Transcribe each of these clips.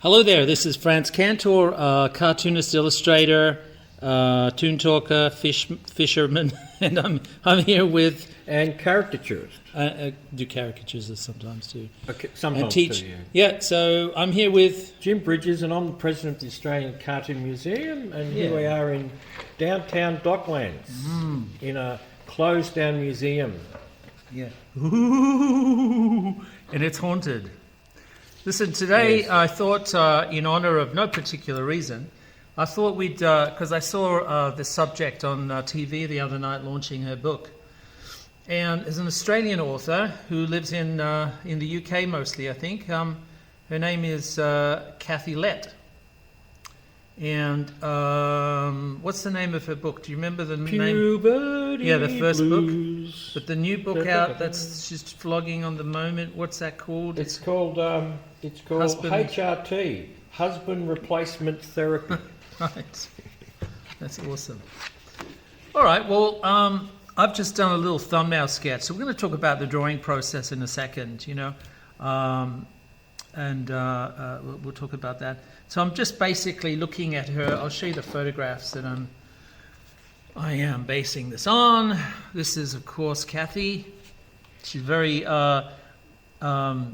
Hello there, this is Frantz Kantor, cartoonist, illustrator, toon talker, fisherman, and I'm here with... And caricaturist. I do caricatures sometimes too. Okay, sometimes and teach. too, yeah, so I'm here with... Jim Bridges, and I'm the president of the Australian Cartoon Museum, and here we are in downtown Docklands, in a closed-down museum. Yeah. Ooh, and it's haunted. Listen, today Yes. I thought, in honour of no particular reason, I thought we'd, because I saw the subject on TV the other night launching her book. And as an Australian author who lives in the UK mostly, I think, her name is Kathy Lette. And what's the name of her book? Do you remember the name? Puberty Yeah, the first Blues. book. But the new book out that's she's flogging on the moment, what's that called? It's called HRT, Husband Replacement Therapy. Right. That's awesome. All right, well, I've just done a little thumbnail sketch. So we're going to talk about the drawing process in a second, you know, and we'll talk about that. So I'm just basically looking at her. I'll show you the photographs that I am basing this on. This is, of course, Kathy. She's very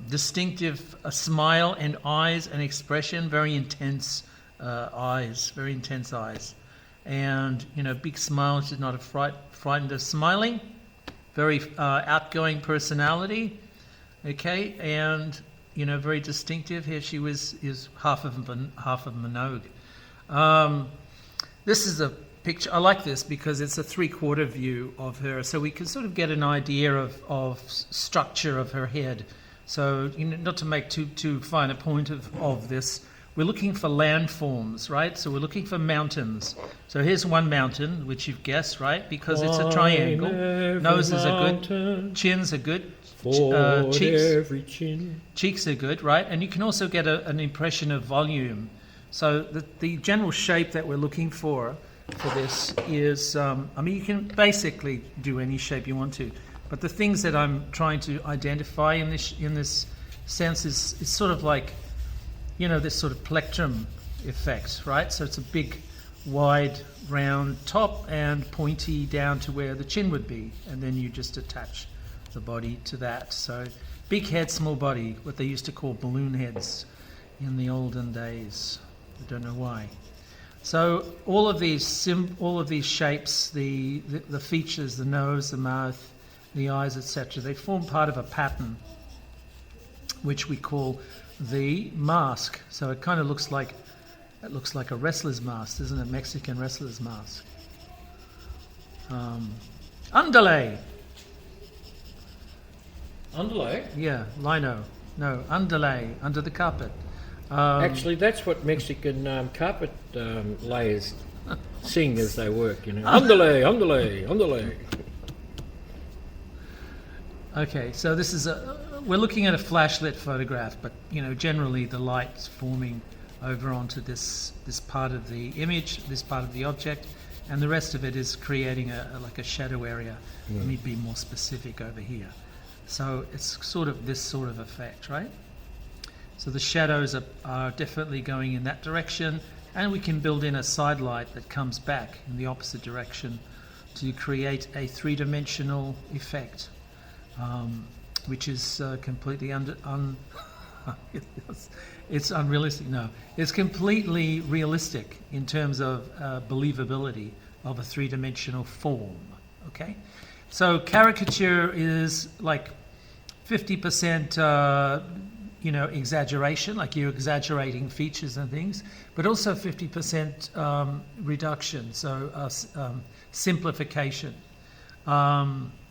distinctive smile and eyes and expression, very intense eyes, very intense eyes. And, you know, big smile. She's not frightened of smiling. Very outgoing personality. Okay, and, you know, very distinctive. Here she is half of Minogue. This is a picture. I like this because it's a 3/4 view of her, so we can sort of get an idea of structure of her head. So, you know, not to make too fine a point of this, we're looking for landforms, right? So we're looking for mountains. So here's one mountain, which you've guessed, right? Because it's a triangle. Noses are good. Chins are good. Cheeks are good, right? And you can also get an impression of volume. So the general shape that we're looking for this is, I mean, you can basically do any shape you want to. But the things that I'm trying to identify in this sense is sort of like, you know, this sort of plectrum effect, right? So it's a big, wide, round top and pointy down to where the chin would be. And then you just attach the body to that. So big head, small body, what they used to call balloon heads in the olden days. I don't know why. So all of these shapes, the features, the nose, the mouth, the eyes, etc., they form part of a pattern which we call the mask. So it kind of looks like a wrestler's mask, doesn't it? Mexican wrestler's mask. Underlay. Underlay? Yeah, lino. No, underlay, under the carpet. Actually, that's what Mexican carpet layers sing as they work, you know. Underlay, underlay, underlay. Okay, so this is we're looking at a flashlit photograph, but, you know, generally the light's forming over onto this part of the image, this part of the object, and the rest of it is creating like a shadow area. Let me be more specific over here. So it's sort of this sort of effect, right? So the shadows are definitely going in that direction, and we can build in a side light that comes back in the opposite direction to create a three-dimensional effect, which is completely it's unrealistic. No, it's completely realistic in terms of believability of a three-dimensional form. Okay, so caricature is like 50%, you know, exaggeration, like you're exaggerating features and things, but also 50% reduction, so simplification,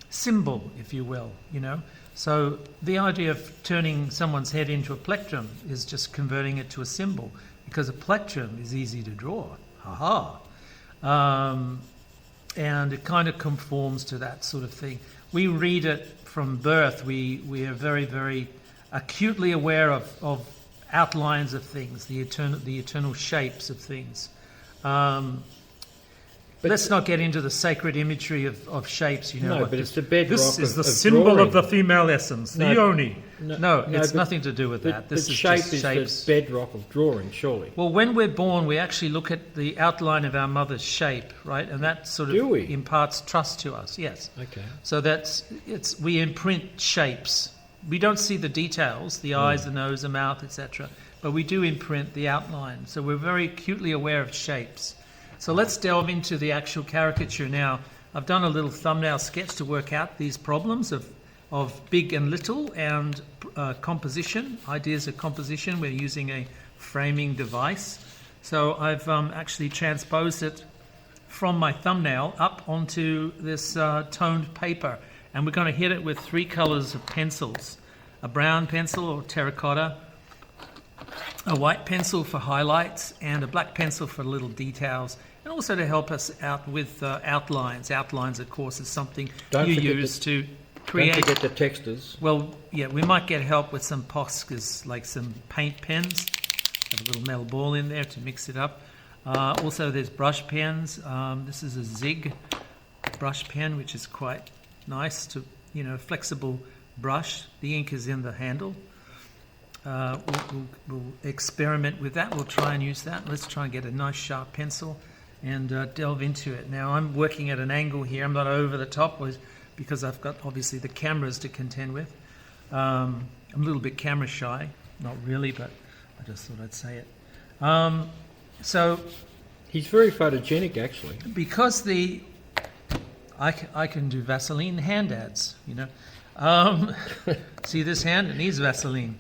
symbol, if you will, you know. So the idea of turning someone's head into a plectrum is just converting it to a symbol, because a plectrum is easy to draw. Ha-ha. And it kind of conforms to that sort of thing. We read it from birth. We are very, very acutely aware of outlines of things, the eternal shapes of things. Let's not get into the sacred imagery of shapes, you know. No, but it's the bedrock. This is the symbol of the female essence, the yoni. No, it's but- nothing to do with that. But This is shape just is shapes. the bedrock of drawing, surely. Well, when we're born, we actually look at the outline of our mother's shape, right? And that sort of Do we? imparts trust to us, yes. Okay. So we imprint shapes. We don't see the details, the eyes, the nose, the mouth, etc. But we do imprint the outline. So we're very acutely aware of shapes. So let's delve into the actual caricature now. I've done a little thumbnail sketch to work out these problems of big and little and composition, ideas of composition. We're using a framing device. So I've actually transposed it from my thumbnail up onto this toned paper. And we're going to hit it with 3 colours of pencils. A brown pencil or terracotta, a white pencil for highlights, and a black pencil for little details. And also to help us out with outlines. Outlines, of course, is something you use to create. Don't forget the textures. Well, yeah, we might get help with some poscas, like some paint pens. Have a little metal ball in there to mix it up. Also, there's brush pens. This is a Zig brush pen, which is quite nice to, flexible brush. The ink is in the handle. We'll experiment with that. We'll try and use that. Let's try and get a nice sharp pencil and delve into it. Now, I'm working at an angle here. I'm not over the top because I've got, obviously, the cameras to contend with. I'm a little bit camera shy. Not really, but I just thought I'd say it. So He's very photogenic, actually. because I can do Vaseline hand ads, See this hand? It needs Vaseline.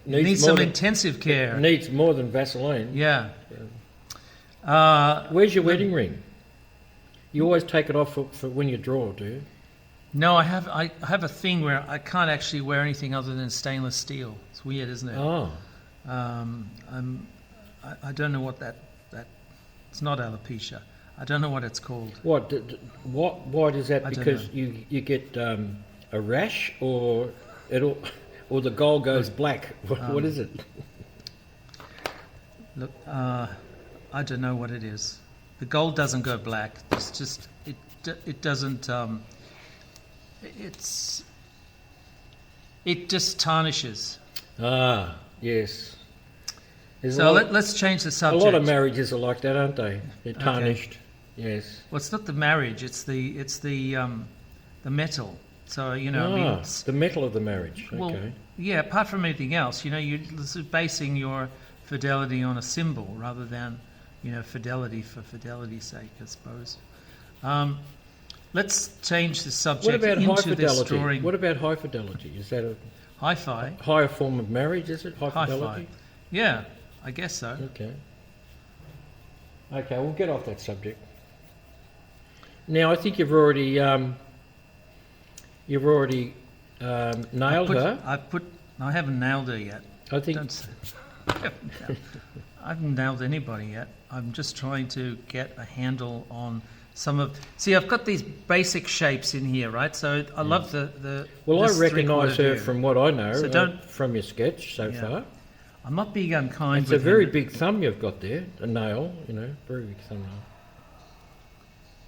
It needs more some than- intensive It care. needs more than Vaseline. Yeah. Where's your wedding ring? You always take it off for when you draw, do you? No, I have a thing where I can't actually wear anything other than stainless steel. It's weird, isn't it? Oh. I don't know what that it's not alopecia. I don't know what it's called. What? Why is that? I don't Because know. you get a rash, or or the gold goes black. What is it? Look, I don't know what it is. The gold doesn't go black. It's just it doesn't. It just tarnishes. Ah, yes. There's So let's change the a subject. lot of marriages are like that, aren't they? They're tarnished. Yes. Well, it's not the marriage. It's the metal. So I mean, it's, the metal of the marriage. well, Okay. yeah. Apart from anything else, you're basing your fidelity on a symbol rather than, fidelity for fidelity's sake, I suppose. Let's change the subject What about high into this fidelity? drawing. What about high fidelity? Is that a Hi-fi? higher form of marriage? Is it high Hi-fi. fidelity? Yeah, I guess so. Okay. Okay, we'll get off that subject. Now, I think you've already nailed her. I haven't nailed her yet. I think. Don't say. I haven't nailed anybody yet. I'm just trying to get a handle on some of. See, I've got these basic shapes in here, right? So I love the. Well, I this recognise three-quarter her view. from what I know So don't- from your sketch so Yeah. far. I'm not being unkind. It's a with very him. big thumb you've got there, a nail, very big thumbnail.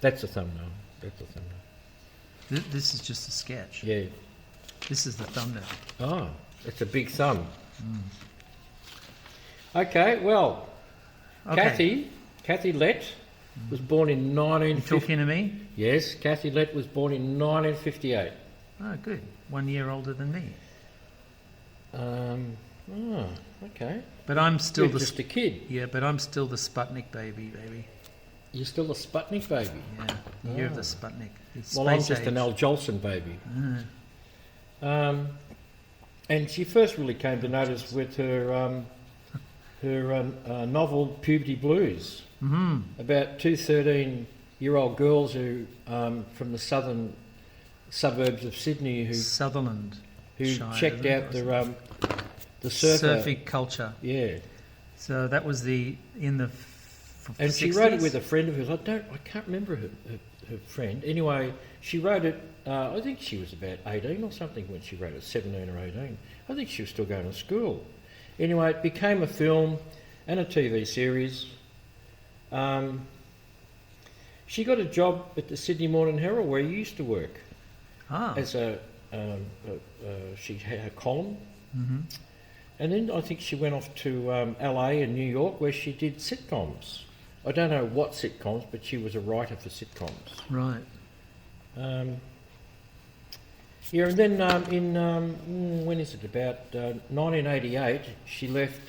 That's a thumbnail. That's a thumbnail. This is just a sketch. Yeah. This is the thumbnail. Oh, it's a big thumb. Okay, well, Okay. Kathy Lette was born in You 1950. talking to me? Yes, Kathy Lette was born in 1958. Oh, good. 1 year older than me. Okay. But I'm still You're the just a kid. yeah. But I'm still the Sputnik baby. You're still a Sputnik baby. Yeah, the year of the Sputnik. The Well, I'm space just an age. Al Jolson baby. And she first really came to notice with her novel Puberty Blues, about two 13-year-old girls who from the southern suburbs of Sydney who Sutherland. Shire, checked isn't it, out or something? the surfer. surfing culture. Yeah, So that was in the and 60s? she wrote it with a friend of hers. I can't remember her friend. Anyway, she wrote it. I think she was about 18 or something when she wrote it, 17 or 18. I think she was still going to school. Anyway, it became a film and a TV series. She got a job at the Sydney Morning Herald where you used to work. Ah, As she had a column Mm-hmm. And then I think she went off to LA and New York, where she did sitcoms. I don't know what sitcoms, but she was a writer for sitcoms. Right. Yeah, and then when is it, about 1988, she left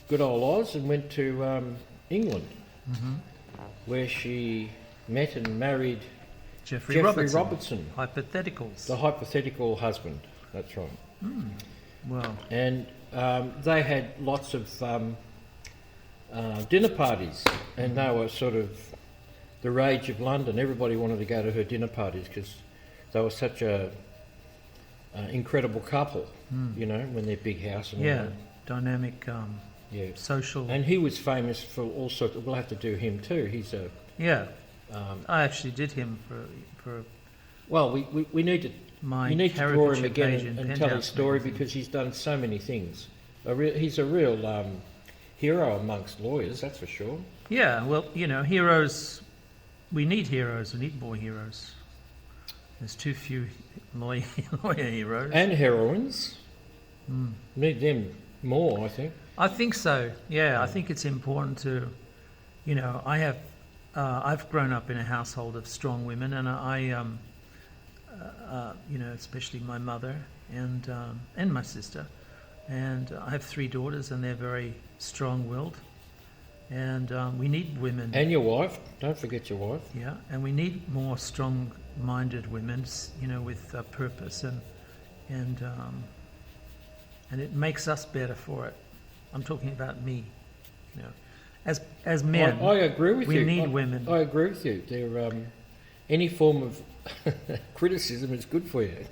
good old Oz and went to England, Mm-hmm. where she met and married Jeffrey Robertson. Robertson, Hypotheticals. the hypothetical husband. That's right. Well, And they had lots of dinner parties, and they were sort of the rage of London. Everybody wanted to go to her dinner parties because they were such a incredible couple, you know, when their big house and all yeah, that. dynamic, Yeah. social. And he was famous for all sorts. We'll have to do him too. He's a yeah, I actually did him for well. We need to. my You need to draw him caricature again page in and tell his Penthouse story magazine. because he's done so many things. He's a real hero amongst lawyers, that's for sure. Yeah, well, you know, heroes. We need heroes. We need more heroes. There's too few lawyer heroes. And heroines. Need them more, I think. I think so. Yeah, I think it's important to, you know, I've grown up in a household of strong women, and you know, especially my mother and my sister, and I have 3 daughters, and they're very strong-willed, and we need women. And your wife. Don't forget your wife. Yeah, and we need more strong-minded women, you know, with purpose, and it makes us better for it. I'm talking about me, you know, as men. I agree with you. We need women. I agree with you. They're, any form of criticism is good for you,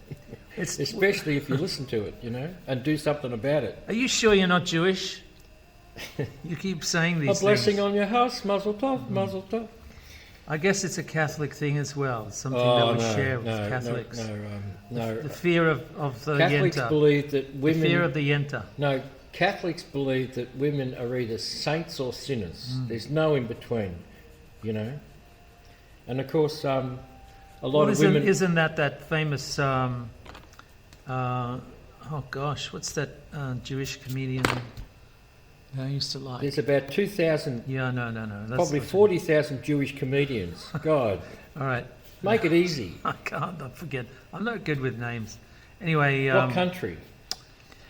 especially if you listen to it, you know, and do something about it. Are you sure you're not Jewish? You keep saying these A blessing things. on your house, mazel tov, mazel tov. I guess it's a Catholic thing as well. It's something Oh, that we no, share with no, Catholics. No. The fear of the Catholics yenta. believe that women. The fear of the yenta. No, Catholics believe that women are either saints or sinners. There's no in between, you know. And of course, a lot of women. Isn't that famous? Oh gosh, what's that Jewish comedian I used to like? There's about 2,000, Yeah, no. That's probably not- 40,000 Jewish comedians. God, All right, make it easy. I can't. I forget. I'm not good with names. Anyway. What country?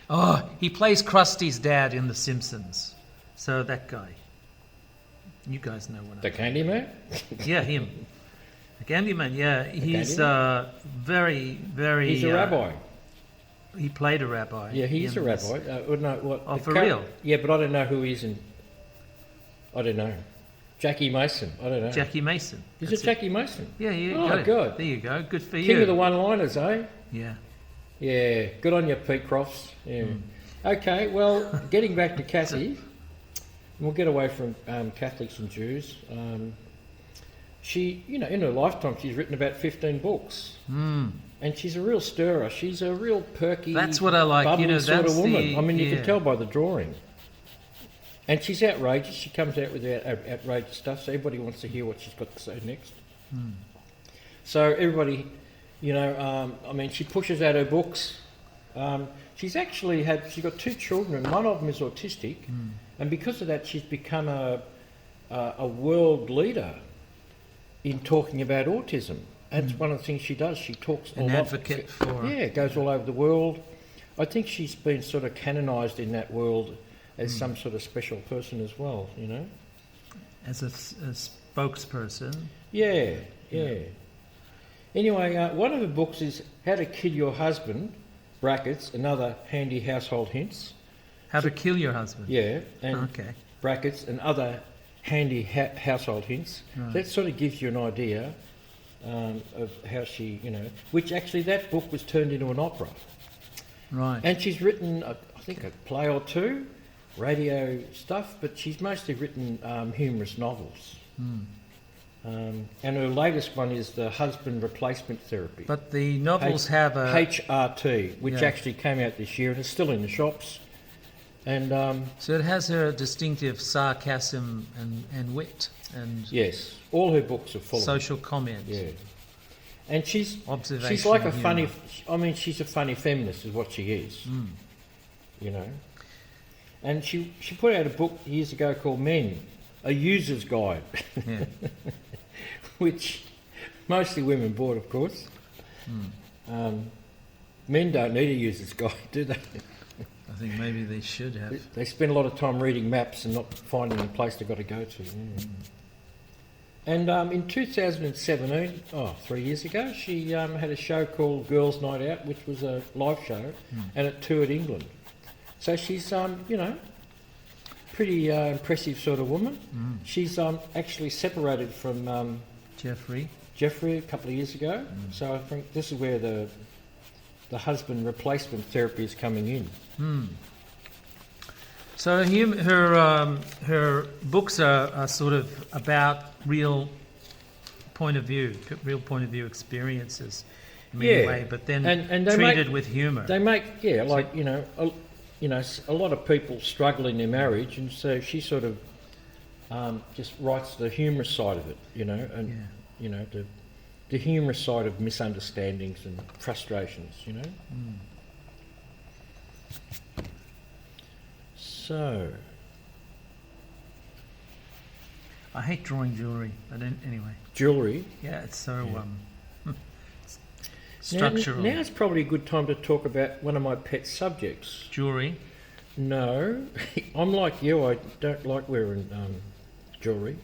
Oh, he plays Krusty's dad in The Simpsons. So that guy. You guys know what The Candyman? Yeah, him. The Candyman, yeah. He's very, very... He's a rabbi. He played a rabbi. Yeah, he's a in this. rabbi. No, what? Oh, for real? Yeah, but I don't know who he is in. I don't know. Jackie Mason. I don't know. Jackie Mason. Is That's it Jackie Mason? Yeah, you Oh, got it. good. There you go. Good for you. King of the one-liners, eh? Yeah. Yeah, good on you, Pete Crofts. Yeah. Okay, well, getting back to Kathy, we'll get away from Catholics and Jews. She, you know, in her lifetime, she's written about 15 books. And she's a real stirrer. She's a real perky, That's what I like. bubbly You know, sort of that's woman. the- I mean, you yeah. can tell by the drawing. And she's outrageous. She comes out with outrageous stuff, so everybody wants to hear what she's got to say next. So everybody, you know, I mean, she pushes out her books. She's got 2 children, and one of them is autistic, and because of that, she's become a world leader in talking about autism. That's one of the things she does. She talks An advocate for... Yeah, goes all over the world. I think she's been sort of canonised in that world as some sort of special person as well, you know? As a spokesperson. Yeah. Anyway, one of her books is How to Kill Your Husband, brackets, and other handy household hints. How to kill your husband. Yeah, and Okay. brackets, and other handy household hints. Right. That sort of gives you an idea of how she, you know, which actually that book was turned into an opera. Right. And she's written, I think, a play or 2, radio stuff, but she's mostly written humorous novels. And her latest one is The Husband Replacement Therapy. But the novels have a... HRT, which Yeah. actually came out this year and is still in the shops. And So it has her distinctive sarcasm and wit and yes, all her books are full social comment. of it. Yeah. And she's Observation like a and funny, humour. I mean, she's a funny feminist is what she is. you know. And she put out a book years ago called Men, a User's Guide, Yeah. which mostly women bought, of course. Men don't need a user's guide, do they? I think maybe they should have. They spend a lot of time reading maps and not finding the place they've got to go to. Yeah. And in 2017, 3 years ago, she had a show called Girls' Night Out, which was a live show, and it toured England. So she's, you know, pretty impressive sort of woman. She's actually separated from Jeffrey a couple of years ago. So I think this is where the husband replacement therapy is coming in. So her books are sort of about real point of view experiences in many ways, but then and they treated with humour. They make, like, you know, a lot of people struggle in their marriage, and so she sort of just writes the humorous side of it, you know, and you know, the humorous side of misunderstandings and frustrations, you know. So, I hate drawing jewellery, but anyway. Jewellery. Yeah, it's so structural. Now it's probably a good time to talk about one of my pet subjects. Jewellery. No, I'm like you. I don't like wearing jewellery,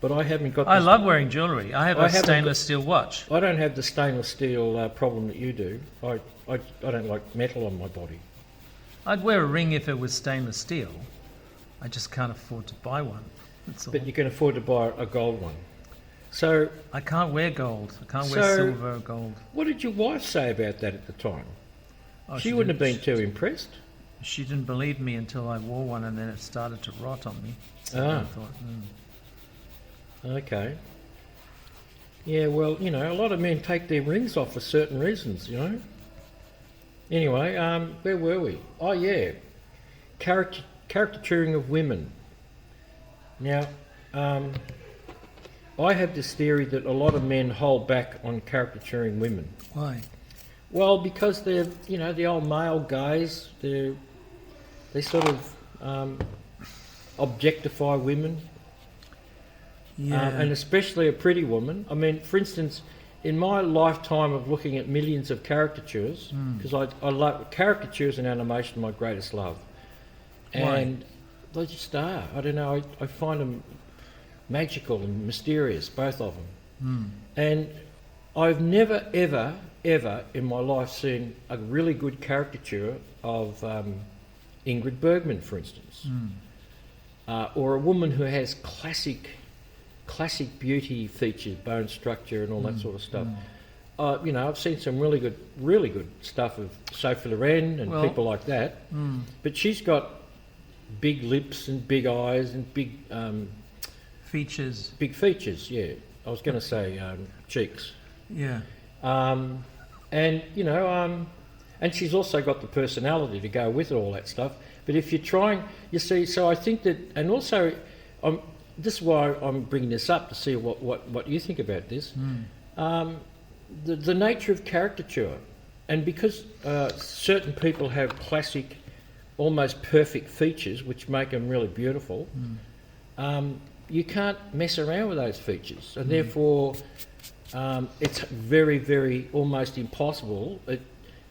but I haven't got. I love wearing jewellery. I have a stainless steel watch. I don't have the stainless steel problem that you do. I don't like metal on my body. I'd wear a ring if it was stainless steel. I just can't afford to buy one. That's all. But you can afford to buy a gold one. So I can't wear gold. I can't wear silver or gold. What did your wife say about that at the time? Oh, she wouldn't have been too impressed. She didn't believe me until I wore one, and then it started to rot on me. So I thought, Okay. Yeah, well, you know, a lot of men take their rings off for certain reasons, you know. Anyway, where were we? Oh, yeah. Caricaturing of women. Now, I have this theory that a lot of men hold back on caricaturing women. Why? Well, because they're, you know, the old male gaze, they sort of objectify women. Yeah. And especially a pretty woman. I mean, for instance, in my lifetime of looking at millions of caricatures, because I love caricatures and animation, my greatest love. And they just are. I don't know, I find them magical and mysterious, both of them. And I've never, ever in my life seen a really good caricature of Ingrid Bergman, for instance. Or a woman who has classic beauty features, bone structure and all that sort of stuff. You know, I've seen some really good stuff of Sophie Loren and people like that. But she's got big lips and big eyes and big features. Big features, yeah. I was going to say cheeks. Yeah. And you know, and she's also got the personality to go with all that stuff. But if you're trying, you see, so I think that, and also, this is why I'm bringing this up to see what you think about this. The nature of caricature, and because certain people have classic, almost perfect features which make them really beautiful, you can't mess around with those features, and therefore it's very, very almost impossible.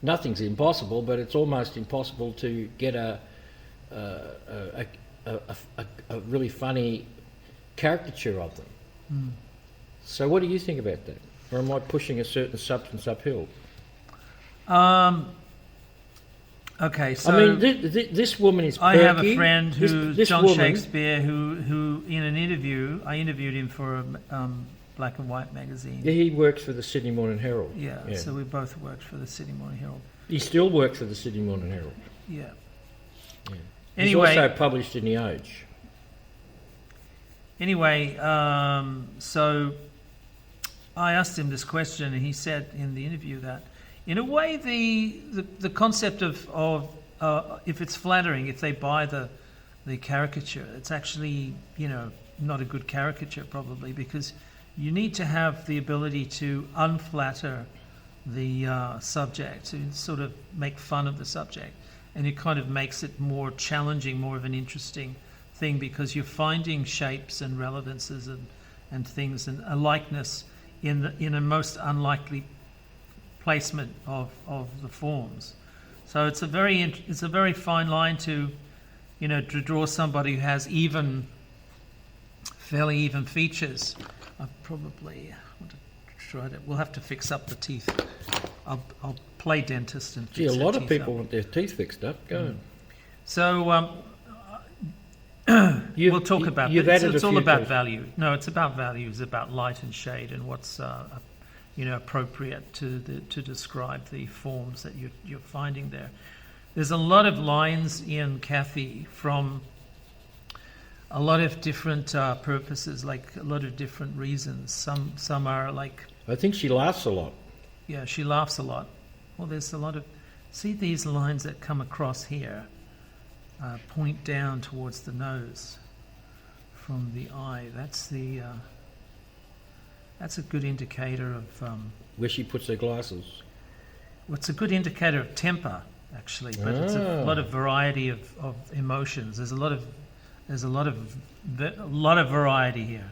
Nothing's impossible, but it's almost impossible to get a really funny caricature of them. So what do you think about that? Or am I pushing a certain substance uphill? Okay, so I mean, this woman is perky. I have a friend who's this John woman, Shakespeare, who in an interview, I interviewed him for a black and white magazine. Yeah, he works for the Sydney Morning Herald. Yeah, so we both worked for the Sydney Morning Herald. He still works for the Sydney Morning Herald. Yeah. Anyway, he's also published in The Age. Anyway, so I asked him this question, and he said in the interview that, in a way, the concept of if it's flattering, if they buy the caricature, it's actually, you know, not a good caricature probably, because you need to have the ability to unflatter the subject, to sort of make fun of the subject. and it kind of makes it more challenging, more of an interesting thing, because you're finding shapes and relevances and things and a likeness in a most unlikely placement of the forms. So it's a very fine line to draw somebody who has fairly even features. I probably want to try that. We'll have to fix up the teeth. I'll play dentist and fix a lot her of teeth people up. want their teeth fixed up. Go on. So we'll talk about it. It's all about value. No, it's about value. It's about light and shade and what's appropriate to describe the forms that you're finding there. There's a lot of lines in Kathy from a lot of different purposes, like a lot of different reasons. Some are like... I think she laughs a lot. Yeah, she laughs a lot. Well, there's a lot of... See these lines that come across here? Point down towards the nose from the eye. That's a good indicator of... where she puts her glasses. Well, it's a good indicator of temper, actually, but it's a lot of variety of emotions. There's a lot of variety here.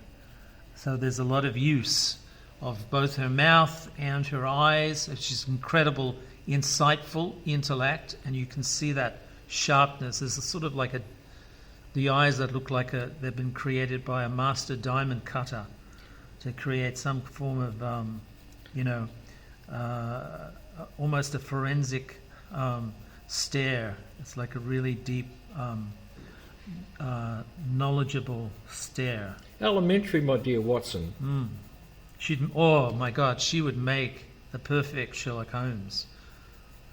So there's a lot of use of both her mouth and her eyes. She's incredible, insightful intellect, and you can see that sharpness. There's a sort of like the eyes that look like they've been created by a master diamond cutter to create some form of, almost a forensic stare. It's like a really deep, knowledgeable stare. Elementary, my dear Watson. Oh my God, she would make the perfect Sherlock Holmes.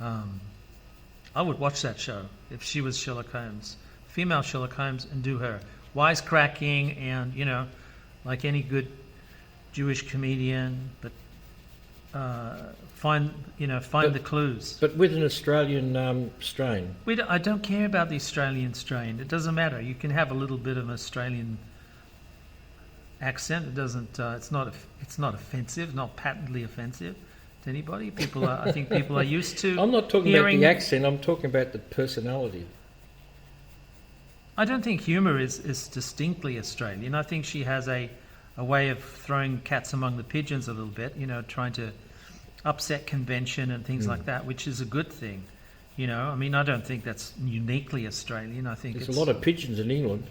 I would watch that show if she was Sherlock Holmes, female Sherlock Holmes, and do her wisecracking and like any good Jewish comedian, but find the clues. But with an Australian strain. I don't care about the Australian strain. It doesn't matter. You can have a little bit of an Australian accent. It doesn't. It's not offensive. Not patently offensive to anybody. I think people are used to. I'm not talking about the accent. I'm talking about the personality. I don't think humour is distinctly Australian. I think she has a way of throwing cats among the pigeons a little bit, trying to upset convention and things like that, which is a good thing. I mean, I don't think that's uniquely Australian. I think there's a lot of pigeons in England.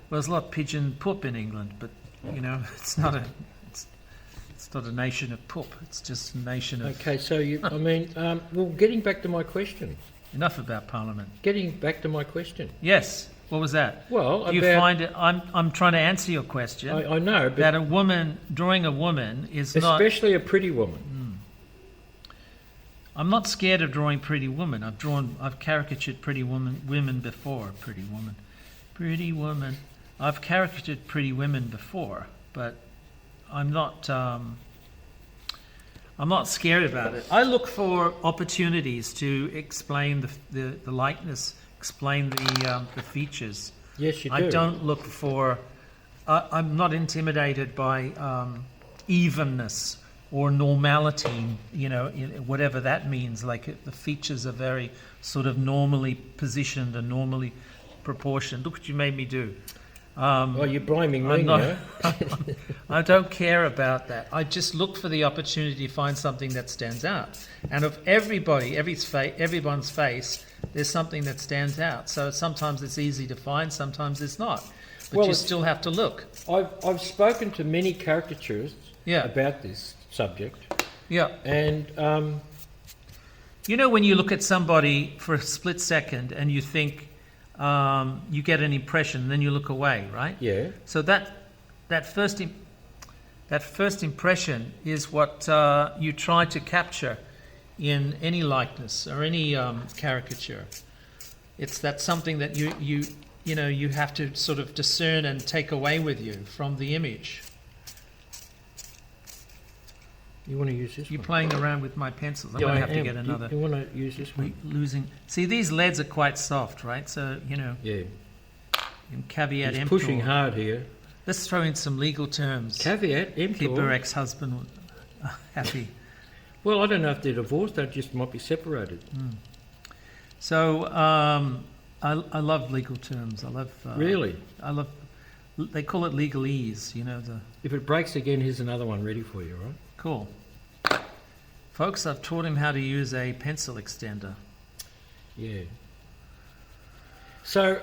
Well, there's a lot of pigeon poop in England, but it's not a nation of poop. It's just a nation of... Okay, so getting back to my question. Enough about Parliament. Getting back to my question. Yes. What was that? Well, you find it. I'm trying to answer your question. I know, but that drawing a woman is especially a pretty woman. I'm not scared of drawing pretty women. I've caricatured pretty women before. Pretty woman. I've caricatured pretty women before, but I'm not scared about it. I look for opportunities to explain the likeness, explain the features. Yes, you do. I don't look for... I'm not intimidated by evenness or normality, whatever that means. Like the features are very sort of normally positioned and normally proportioned. Look what you made me do. You're blaming me now. I don't care about that. I just look for the opportunity to find something that stands out. And of everyone's face, there's something that stands out. So sometimes it's easy to find, sometimes it's not. But you still have to look. I've spoken to many caricaturists about this subject. Yeah. And... when you look at somebody for a split second and you think... you get an impression, then you look away, right? Yeah. So that first impression is what you try to capture in any likeness or any caricature. It's that something that you have to sort of discern and take away with you from the image. You want to use this? You're playing around with my pencils. I'm going to have to get another. You want to use this one? See, these leads are quite soft, right? So, Yeah. In caveat emptor. He's pushing hard here. Let's throw in some legal terms. Caveat emptor. Keep her ex-husband happy. Well, I don't know if they're divorced. They just might be separated. So I love legal terms. I love Really? I love. They call it legalese. You know the If it breaks again, here's another one ready for you, right? cool. Folks, I've taught him how to use a pencil extender. Yeah. So,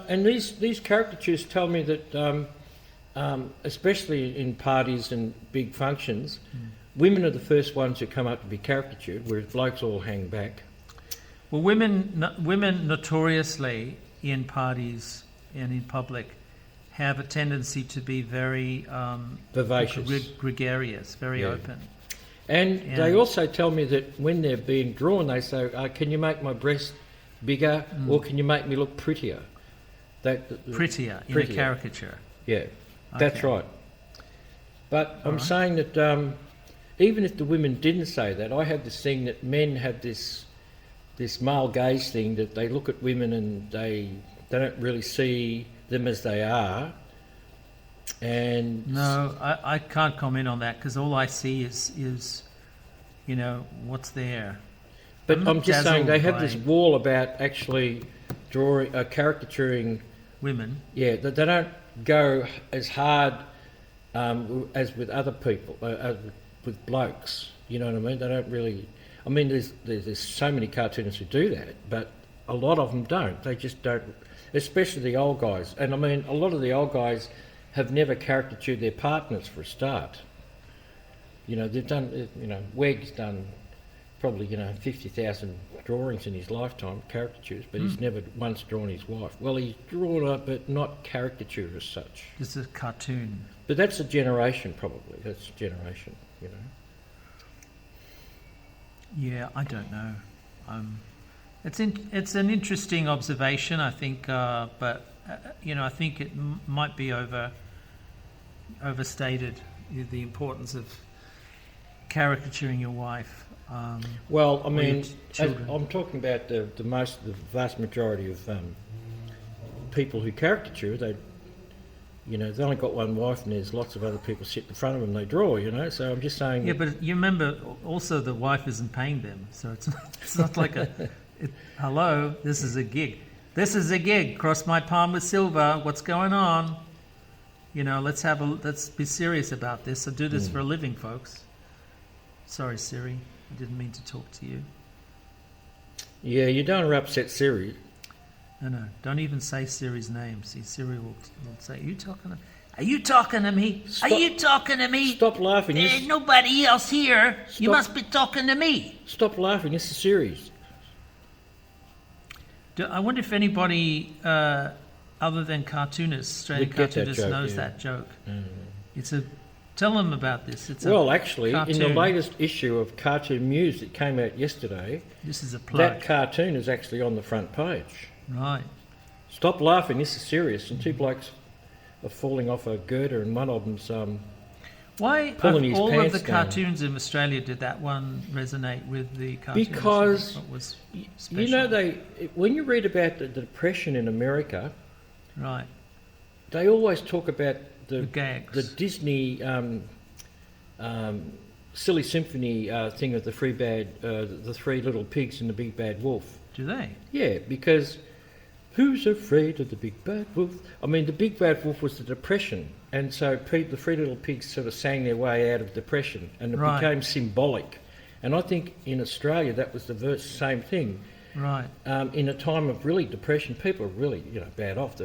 and these caricatures tell me that, especially in parties and big functions, women are the first ones who come up to be caricatured, whereas blokes all hang back. Well, women notoriously in parties and in public have a tendency to be very Vivacious. gregarious, very open. And they also tell me that when they're being drawn, they say, can you make my breast bigger or can you make me look prettier? Prettier in a caricature. Yeah, that's right. But I'm saying that even if the women didn't say that, I have this thing that men have this male gaze thing that they look at women and they don't really see them as they are. And no, I can't comment on that because all I see is you know what's there. But I'm just saying they have this wall about actually caricaturing women. Yeah, that they don't go as hard as with other people, with blokes. You know what I mean? They don't really. I mean, there's so many cartoonists who do that, but a lot of them don't. They just don't, especially the old guys. And I mean, a lot of the old guys have never caricatured their partners for a start. You know, they've done. You know, Wegg's done probably 50,000 drawings in his lifetime, caricatures, but he's never once drawn his wife. Well, he's drawn her, but not caricature as such. It's a cartoon. But that's a generation, probably. That's a generation, you know. Yeah, I don't know. It's an interesting observation, I think, but I think it might be overstated the importance of caricaturing your wife. Well, I mean, children. I'm talking about the vast majority of people who caricature. They've only got one wife, and there's lots of other people sit in front of them. They draw, So I'm just saying. Yeah, but you remember also the wife isn't paying them, so it's not like hello, this is a gig. This is a gig. Cross my palm with silver. What's going on? Let's be serious about this. I do this for a living, folks. Sorry, Siri. I didn't mean to talk to you. Yeah, you don't want to upset Siri. No. Don't even say Siri's name. See, Siri will say, Are you talking to me? Stop. Are you talking to me? Stop laughing. There's nobody else here. You must be talking to me. Stop laughing. This is Siri's. I wonder if anybody other than cartoonists, Australian cartoonists, knows that joke. Tell them about this. Actually, in the latest issue of Cartoon Muse that came out yesterday, this is a plug. That cartoon is actually on the front page. Right. Stop laughing, this is serious. And two blokes are falling off a girder and one of them's why pulling his all pants of the down. Cartoons in Australia did that one resonate with the cartoons? Because, what was special? when you read about the Depression in America, right, they always talk about the gags. The Disney Silly Symphony thing of the the three little pigs and the big bad wolf. Do they? Yeah, because who's afraid of the big bad wolf? I mean, the big bad wolf was the Depression, and so the three little pigs sort of sang their way out of depression, and it became symbolic. And I think in Australia that was the same thing. Right. In a time of really depression, people are really bad off.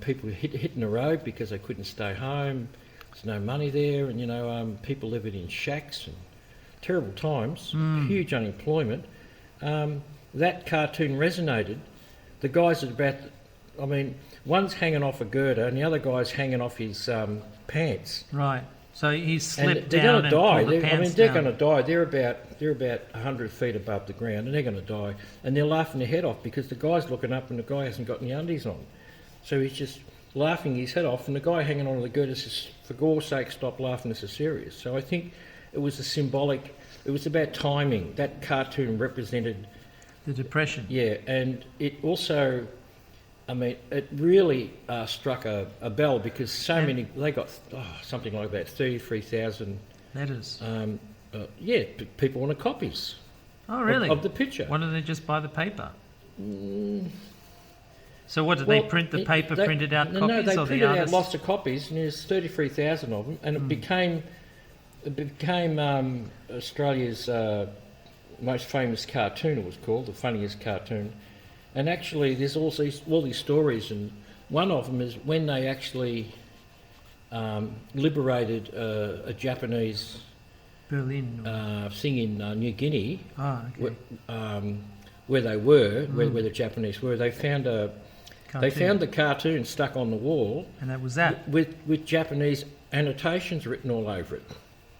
People hitting the road because they couldn't stay home. There's no money there, and people living in shacks and terrible times, huge unemployment. That cartoon resonated. The guys one's hanging off a girder and the other guy's hanging off his pants. Right. So he's slipped they're down going to die. and pulled the pants They're down. going to die. They're about 100 feet above the ground, and they're going to die. And they're laughing their head off because the guy's looking up and the guy hasn't got any undies on. So he's just laughing his head off, and the guy hanging on to the girder says, "For God's sake, stop laughing. This is serious." So I think it was it was about timing. That cartoon represented the Depression. Yeah, and it also, it really struck a bell because they got something like about 33,000 letters. people wanted copies. Oh, really? Of the picture. Why don't they just buy the paper? So what, did they print the paper, printed out copies? No, they or printed the out lots of copies, and there's 33,000 of them, and it became Australia's most famous cartoon, it was called, the funniest cartoon. And actually there's also all these stories, and one of them is when they actually liberated a Japanese Berlin thing in New Guinea, okay. where they were, where the Japanese were. They found the cartoon stuck on the wall, and that was that with Japanese annotations written all over it.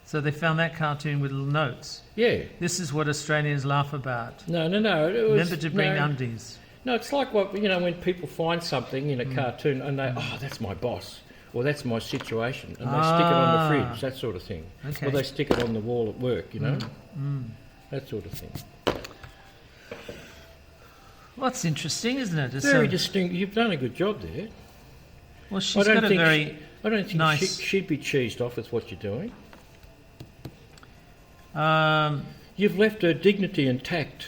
So they found that cartoon with little notes. Yeah. This is what Australians laugh about. No. It was, Remember to bring undies. No, it's like when people find something in a cartoon and they, that's my boss, or that's my situation, and they stick it on the fridge, that sort of thing. Okay. Or they stick it on the wall at work, that sort of thing. Well, that's interesting, isn't it? It's Very distinct. You've done a good job there. Well, she's got a very I don't think nice... she'd be cheesed off with what you're doing. Um, You've left her dignity intact.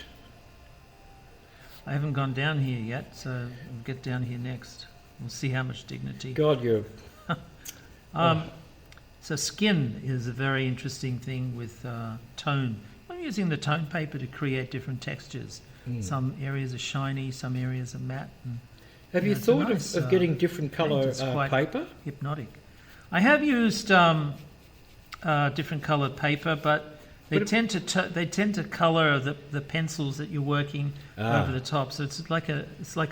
I haven't gone down here yet, so we'll get down here next. We'll see how much dignity. God, you're... So skin is a very interesting thing with tone. I'm using the tone paper to create different textures. Some areas are shiny, some areas are matte. And, Have you thought of getting different colour paper? Hypnotic. I have used different coloured paper, but they tend to colour the pencils that you're working over the top. So it's like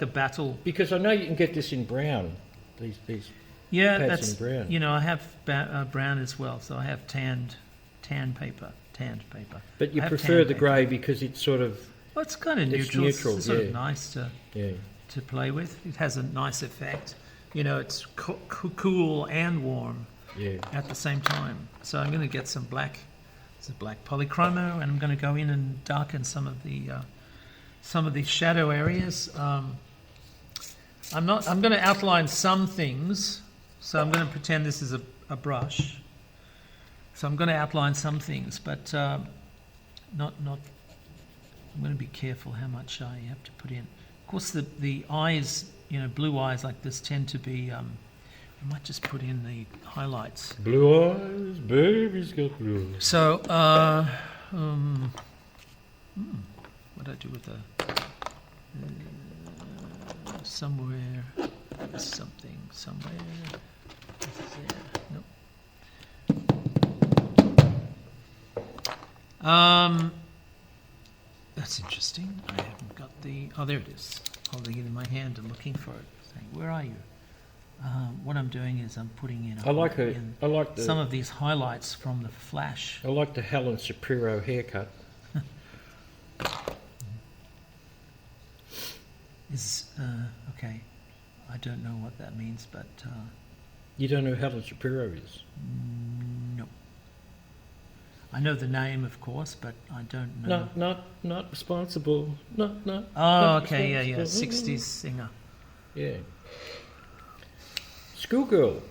a battle. Because I know you can get this in brown. These pads in brown. I have brown as well. So I have tanned paper. But you prefer the grey because it's sort of... Well, it's kind of neutral. It's sort of nice to play with. It has a nice effect. It's cool and warm at the same time. So I'm going to get some black. It's a black polychromo, and I'm going to go in and darken some of the shadow areas. I'm going to outline some things. So I'm going to pretend this is a brush. So I'm going to outline some things, but not. I'm going to be careful how much I have to put in. Of course, the eyes, blue eyes like this tend to be. I might just put in the highlights. Blue eyes, baby's got blue eyes. So, what do I do with the somewhere? Something somewhere. Nope. That's interesting. I haven't got the... Oh, there it is. Holding it in my hand and looking for it. Saying, where are you? What I'm doing is I'm putting in... some of these highlights from the flash. I like the Helen Shapiro haircut. Okay. I don't know what that means, but... You don't know who Helen Shapiro is? No. I know the name, of course, but I don't know. Not responsible. No. Oh, okay, yeah. 60s singer. Yeah. Schoolgirl.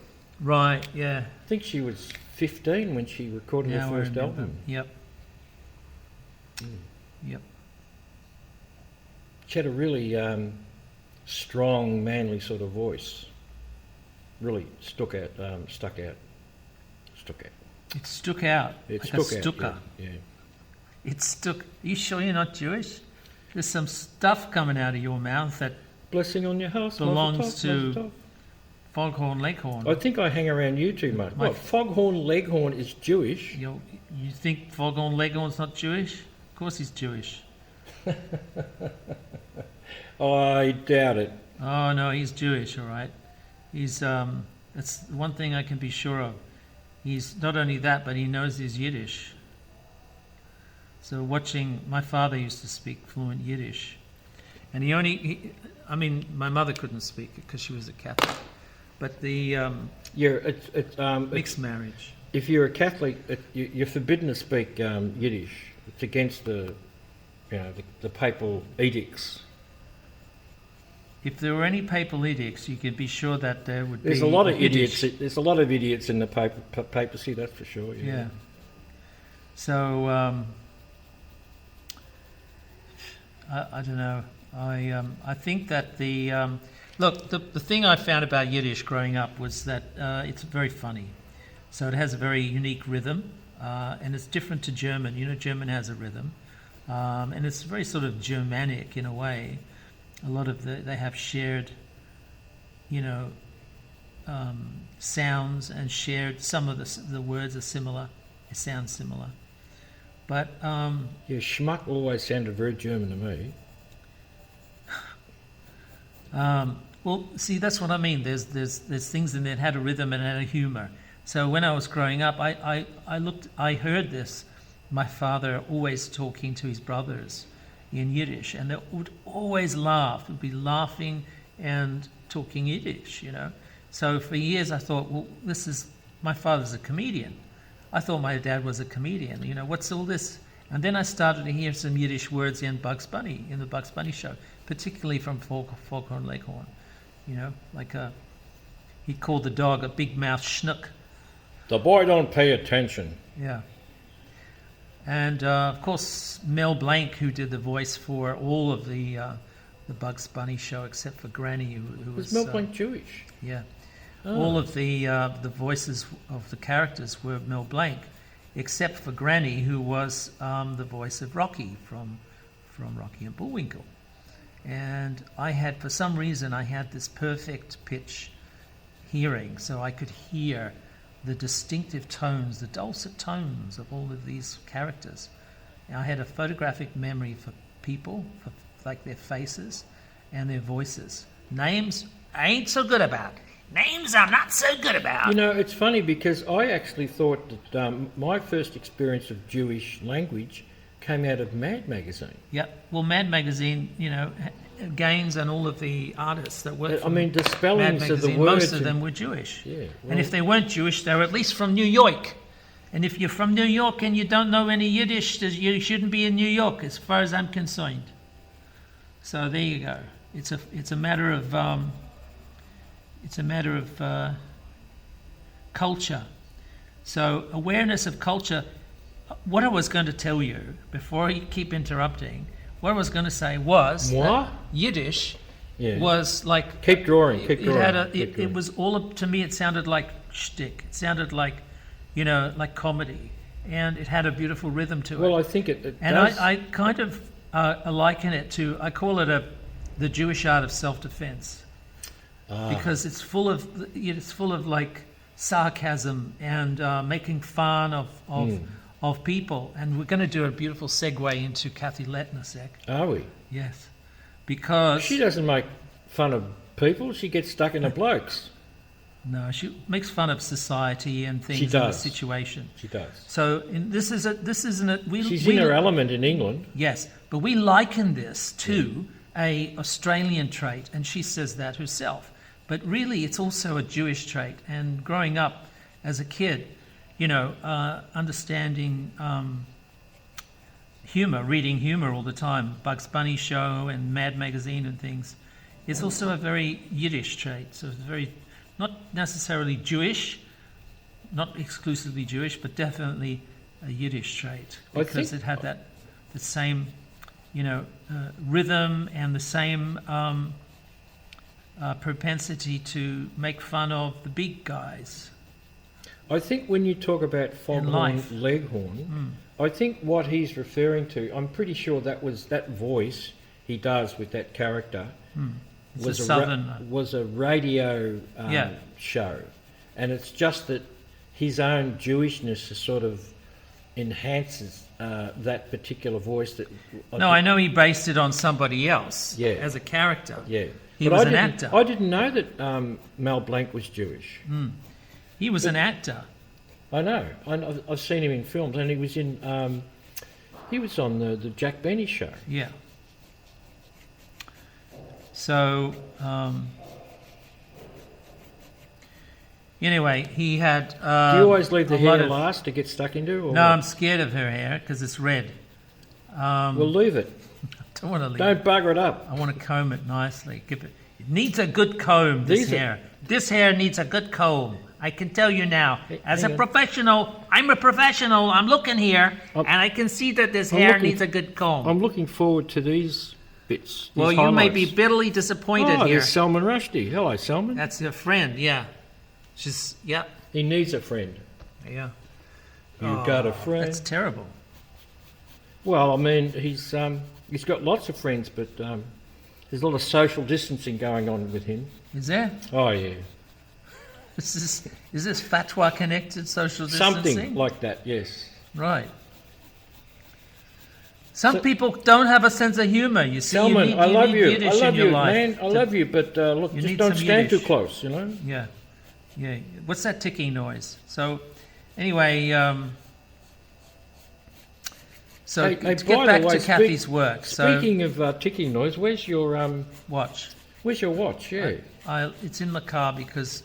Right, yeah. I think she was 15 when she recorded her first album. Yep. Yep. She had a really strong, manly sort of voice. Really stuck out. It stuck out. It like stuck out. Yeah. It stuck. Are you sure you're not Jewish? There's some stuff coming out of your mouth that blessing on your house belongs to Foghorn Leghorn. I think I hang around you too much. What? Foghorn Leghorn is Jewish. You think Foghorn Leghorn's not Jewish? Of course he's Jewish. I doubt it. Oh no, he's Jewish, all right. He's that's one thing I can be sure of. He's not only that, but he knows his Yiddish. So my father used to speak fluent Yiddish, and my mother couldn't speak it because she was a Catholic, but mixed marriage. If you're a Catholic, you're forbidden to speak Yiddish. It's against the papal edicts. If there were any papal edicts, you could be sure that there would be. There's a lot of idiots. There's a lot of idiots in the papacy, that's for sure. Yeah. So I don't know. I think that the thing I found about Yiddish growing up was that it's very funny. So it has a very unique rhythm, and it's different to German. You know, German has a rhythm, and it's very sort of Germanic in a way. A lot of they have shared, you know, sounds and shared. Some of the words are similar. They sound similar, but Yeah, schmuck always sounded very German to me. well, see, that's what I mean. There's things in there that had a rhythm and had a humour. So when I was growing up, I heard this. My father always talking to his brothers in Yiddish, and they would always laugh. Would be laughing and talking Yiddish, you know. So for years I thought, well, my father's a comedian. I thought my dad was a comedian. You know, what's all this? And then I started to hear some Yiddish words in the Bugs Bunny show, particularly from Foghorn Leghorn. You know, like he called the dog a big mouth schnook. The boy don't pay attention. Yeah. And of course, Mel Blanc, who did the voice for all of the Bugs Bunny show, except for Granny, who was Mel Blanc Jewish? Yeah. Oh. All of the voices of the characters were Mel Blanc, except for Granny, who was the voice of Rocky from Rocky and Bullwinkle. And for some reason, I had this perfect pitch hearing, so I could hear the distinctive tones, the dulcet tones of all of these characters. And I had a photographic memory for people, for like their faces and their voices. Names I ain't so good about. Names I'm not so good about. You know, it's funny because I actually thought that my first experience of Jewish language came out of Mad Magazine. Yeah, well, Mad Magazine, you know, Gaines and all of the artists that worked for the spellings Mad of the Magazine, words. most of them were Jewish. Yeah, well, and if they weren't Jewish, they were at least from New York. And if you're from New York and you don't know any Yiddish, you shouldn't be in New York, as far as I'm concerned. So there you go. It's a matter of culture. So awareness of culture. What I was going to tell you before you keep interrupting, what I was going to say was that Yiddish was like keep drawing. It was all to me. It sounded like shtick. It sounded like, you know, like comedy, and it had a beautiful rhythm to it. Well, I think it and does. I kind of liken it to. I call it the Jewish art of self-defense, because it's full of like sarcasm and making fun of people. And we're going to do a beautiful segue into Kathy Lette in a sec. Are we? Yes, because she doesn't make fun of people. She gets stuck in the blokes. No, she makes fun of society and things. She does. In the situation. She does. So she's in her element in England. Yes, but we liken this to a Australian trait, and she says that herself. But really, it's also a Jewish trait. And growing up as a kid, you know, understanding humour, reading humour all the time, Bugs Bunny show and Mad Magazine and things, it's also a very Yiddish trait. So it's very, not necessarily Jewish, not exclusively Jewish, but definitely a Yiddish trait, because it had the same, you know, rhythm and the same propensity to make fun of the big guys. I think when you talk about Foghorn Leghorn, I think what he's referring to, I'm pretty sure that was that voice he does with that character was a radio show, and it's just that his own Jewishness sort of enhances that particular voice. I know he based it on somebody else as a character. Yeah, he was an actor. I didn't know that Mel Blanc was Jewish. He was an actor. I know. I've seen him in films, and he was in. He was on the Jack Benny show. Yeah. So anyway, he had. Do you always leave the hair last to get stuck into? Or no, I'm scared of her hair because it's red. Well, leave it. I don't want to leave. Don't bugger it up. I want to comb it nicely. It needs a good comb. This hair needs a good comb. I can tell you now, as a professional, I'm a professional. I'm looking here, and I can see that this hair needs a good comb. I'm looking forward to these bits. Well, these you may highlights. be bitterly disappointed Oh, here. there's Salman Rushdie. Hello, Salman. That's your friend, yeah. She's, yeah, He needs a friend. yeah. You've got a friend. That's terrible. Well, I mean, he's got lots of friends, but there's a lot of social distancing going on with him. Is there? Oh, yeah. Is this fatwa connected social distancing? Something like that, yes. Right. Some people don't have a sense of humour. You see, Salman, you need, I love you. Yiddish I love in your you, life man. I to- love you, but look, you just need don't some stand too Yiddish. close, you know? Yeah, yeah. What's that ticking noise? So, anyway, so Hey, to by get the back way, to Kathy's work. So, Speaking of ticking noise, where's your watch. watch? Yeah. It's in the car because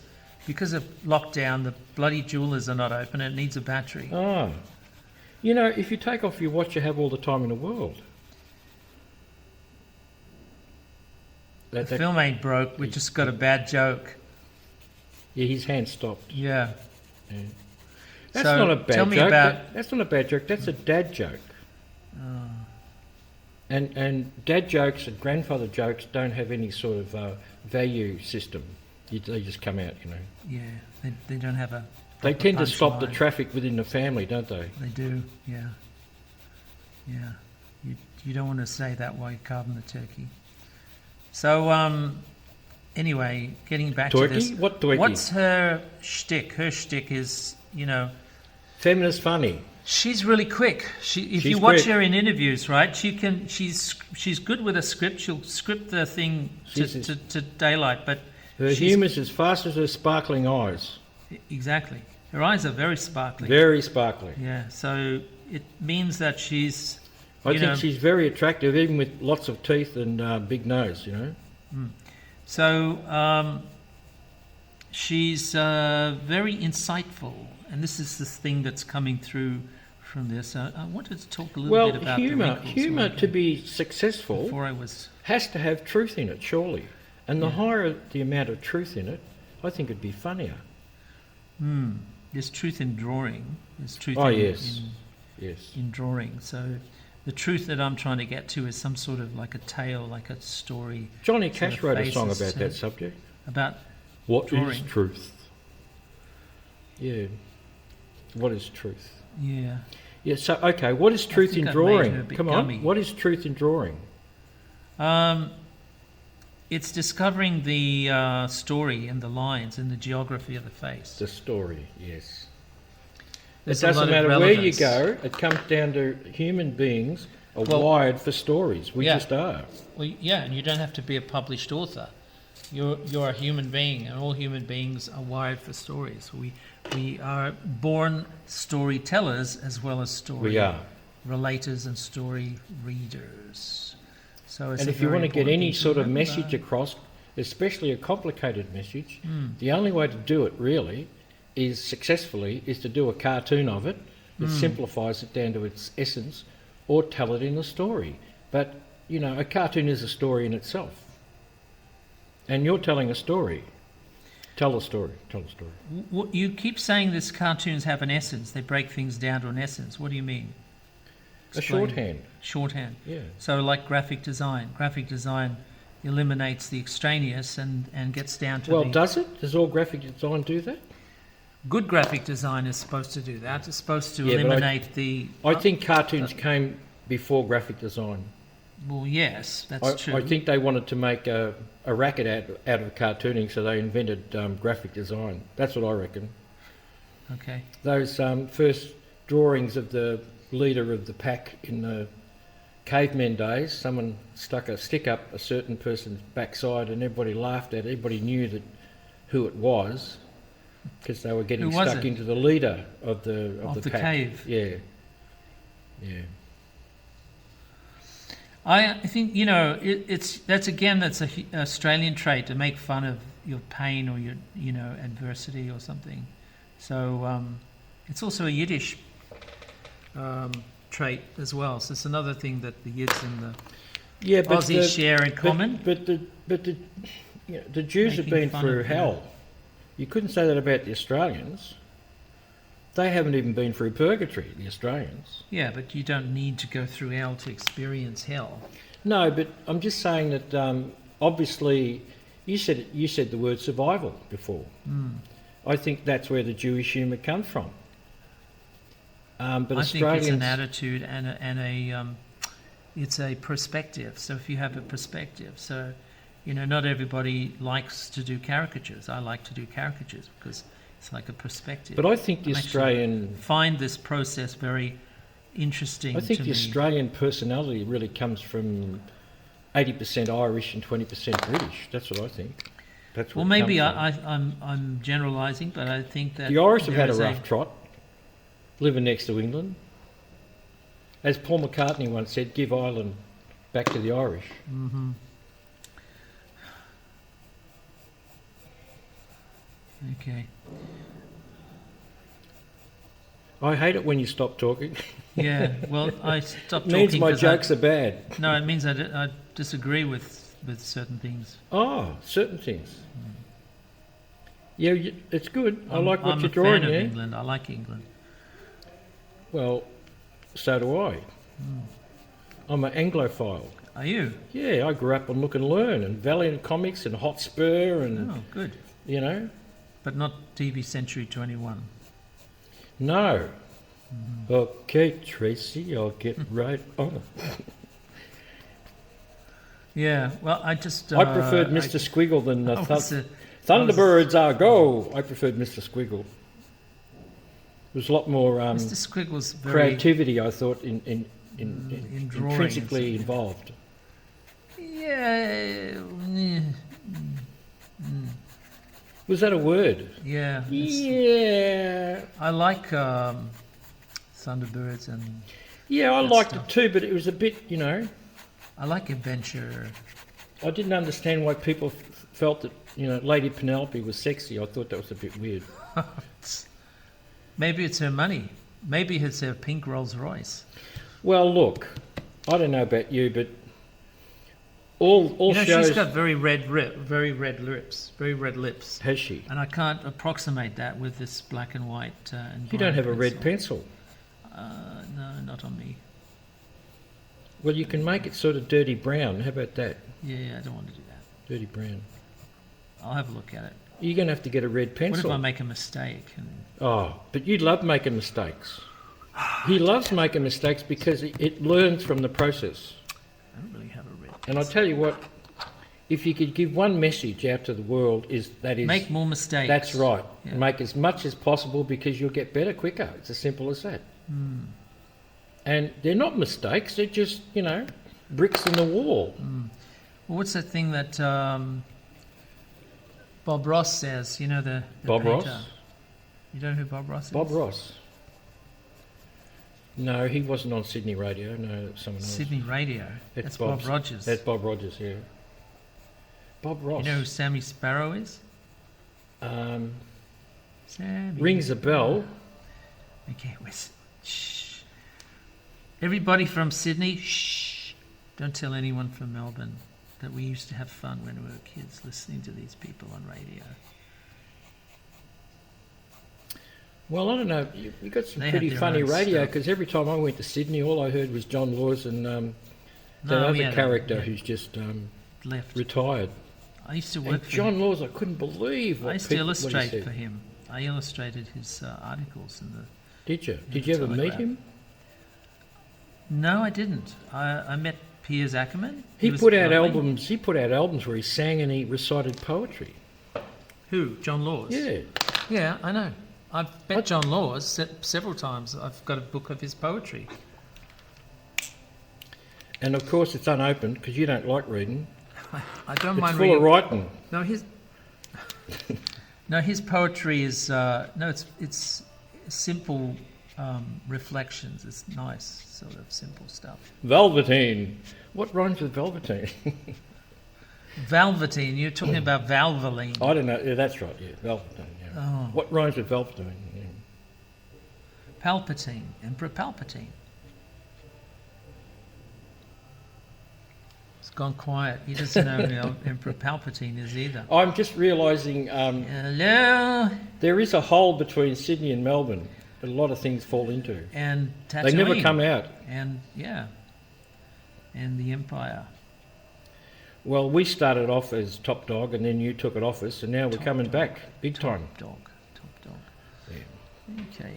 of lockdown. The bloody jewelers are not open. It needs a battery. Ah. You know, if you take off your watch, you have all the time in the world. The film ain't broke. We just got a bad joke. Yeah, his hand stopped. Yeah. Yeah. That's So, not a bad tell joke. me about- That's not a bad joke. That's a dad joke. And dad jokes and grandfather jokes don't have any sort of value system. They just come out, you know. Yeah. They don't have a. They proper tend to stop the punchline. traffic within the family, don't they? They do. Yeah. Yeah. You don't want to say that while you're carving the turkey. So anyway, getting back to Turkey? this. What turkey? What's her shtick? Her shtick is, Feminist funny. she's really quick. If She's you watch quick. her in interviews, right? She's good with a script. She'll script the thing to daylight, but Her she's- humour's as fast as her sparkling eyes. exactly. Her eyes are very sparkling. Very sparkling. Yeah, so it means that she's. I think she's very attractive, even with lots of teeth and big nose, you know. So she's very insightful, and this is the thing that's coming through from this. I wanted to talk a little bit about humour, the wrinkles humour when- to be successful before I was. has to have truth in it, surely. And the higher the amount of truth in it, I think it'd be funnier. There's truth in drawing. There's truth Oh, in, yes. Yes. in drawing. So the truth that I'm trying to get to is some sort of like a tale, like a story Johnny sort Cash of wrote a song faces about that to- subject. about. What is Drawing. truth? Yeah. What is truth? Yeah. Yeah, so, okay, what is truth think in I've made her drawing? a bit Come gummy. on, what is truth in drawing? It's discovering the story and the lines and the geography of the face. The story, yes. There's It a doesn't lot of matter where you relevance. go, it comes down to human beings are Well, wired for stories. We yeah. just are. Well, yeah, and you don't have to be a published author. You're a human being, and all human beings are wired for stories. We are born storytellers as well as story We are. relators and story readers. So it's And a if you very want to get important any thing to sort of remember. message across, especially a complicated message, the only way to do it really is successfully is to do a cartoon of it that simplifies it down to its essence, or tell it in a story. But, you know, a cartoon is a story in itself. And you're telling a story. Tell a story. Tell a story. You keep saying this cartoons have an essence. They break things down to an essence. What do you mean? A Explain. shorthand. Shorthand. Yeah. So like graphic design. Graphic design eliminates the extraneous and gets down to Well, the... does it? Does all graphic design do that? Good graphic design is supposed to do that. It's supposed to Yeah, but eliminate the... I think cartoons came before graphic design. Well, yes, that's true. I think they wanted to make a racket out of cartooning, so they invented graphic design. That's what I reckon. Okay. Those first drawings of the leader of the pack in the cavemen days, someone stuck a stick up a certain person's backside and everybody laughed at it. Everybody knew that who it was because they were getting Who was stuck it? into the leader of the pack. cave. Yeah. Yeah. I think, that's an Australian trait, to make fun of your pain or your, adversity or something. So it's also a Yiddish trait as well. So it's another thing that the Yids and the Aussies share in common. But the Jews have Making been fun through of hell. You couldn't say that about the Australians. They haven't even been through purgatory, the Australians. Yeah, but you don't need to go through hell to experience hell. No, but I'm just saying that obviously you said the word survival before. I think that's where the Jewish humour comes from. But I think it's an Australians, attitude and it's a perspective. So if you have a perspective, so not everybody likes to do caricatures. I like to do caricatures because it's like a perspective. but I think the I actually Australian, find this process very interesting. I think to the me. Australian personality really comes from 80% Irish and 20% British. That's what I think. That's Well, where it maybe comes from. I'm generalising, but I think that The Irish have there had a is rough trot, living next to England. As Paul McCartney once said, give Ireland back to the Irish. Mm-hmm. Okay. I hate it when you stop talking. Yeah. Well, I stopped It talking. means my 'cause jokes are bad. No, it means I disagree with certain things. Oh, certain things. Yeah, it's good. I like what I'm you're a drawing fan of there. England. I like England. Well, so do I. I'm an Anglophile. Are you? Yeah, I grew up on Look and Learn and Valiant Comics and Hotspur and, Oh, good. you know, But not TV Century 21. no. Okay, Tracy, I'll get right on it. Yeah. Well, I just. I preferred Mr. Squiggle than I was, Thunderbirds Are Go. I preferred Mr. Squiggle. There was a lot more Mr. Squiggle's very. creativity, I thought, in drawing intrinsically and involved. Yeah. Was that a word? Yeah. Yeah. I like Thunderbirds and Yeah, I That liked stuff. it too, but it was a bit, I like adventure. I didn't understand why people felt that, Lady Penelope was sexy. I thought that was a bit weird. Maybe it's her money. Maybe it's her pink Rolls Royce. Well, look, I don't know about you, but all shows... She's got very red lips, Has she? and I can't approximate that with this black and white. And You don't brown have a red pencil. No, not on me. Well, you can make it sort of dirty brown. How about that? Yeah, I don't want to do that. Dirty brown. I'll have a look at it. You're going to have to get a red What pencil. if I make a mistake? Oh, but you love making mistakes. He loves making mistakes because it learns from the process. I don't really have a red. And I tell you what, if you could give one message out to the world, that is Make more mistakes. that's right. Yeah. Make as much as possible because you'll get better quicker. It's as simple as that. And they're not mistakes. They're just bricks in the wall. Well, what's that thing that Bob Ross says? The Bob painter. Ross? You don't know who Bob Ross is? Bob Ross. No, he wasn't on Sydney radio. No, that's someone else. Sydney Radio. That's Bob Bob's- Rogers. That's Bob Rogers. Yeah. Bob Ross. You know who Sammy Sparrow is? Sammy. Rings a bell. Okay, shh. Everybody from Sydney, shh. Don't tell anyone from Melbourne that we used to have fun when we were kids listening to these people on radio. Well, I don't know. You got some They pretty had their funny own radio stuff. because every time I went to Sydney, all I heard was John Laws and that we other had character yeah, who's just left. retired. I used to And work for John him. Laws, I couldn't believe what I used to people, what he illustrate said. for him. I illustrated his articles in the. Did you? in Did the you ever meet Telegraph. him? No, I didn't. I met Piers Ackerman. He was put out lovely. albums. He put out albums where he sang and he recited poetry. Who? John Laws. Yeah. Yeah, I know. I've met John Laws several times. I've got a book of his poetry. And of course, it's unopened because you don't like reading. I don't It's mind full reading. of writing. No, his poetry is it's simple reflections. It's nice, sort of simple stuff. Velveteen. What rhymes with velveteen? Velveteen. You're talking about Valvoline. I don't know. Yeah, that's right. Yeah, velveteen. Yeah. Oh. What rhymes with velveteen? Yeah. Palpatine. Emperor Palpatine. It's gone quiet. He doesn't know who Emperor Palpatine is either. I'm just realising Hello. there is a hole between Sydney and Melbourne that a lot of things fall into. And Tatooine. They never come out. And yeah. And the Empire. Well, we started off as top dog, and then you took it off us, and now we're coming back big time. Top dog. Yeah. Okay.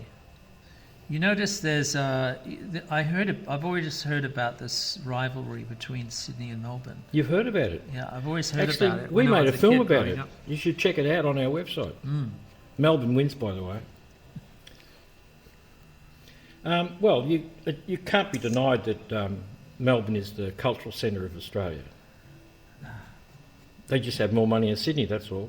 You notice there's I've always heard about this rivalry between Sydney and Melbourne. You've heard about it? Yeah, I've always heard Actually, about it. we when I made a was film kid about growing it. up. You should check it out on our website. Melbourne wins, by the way. Well, you can't be denied that Melbourne is the cultural centre of Australia. They just have more money than Sydney, that's all.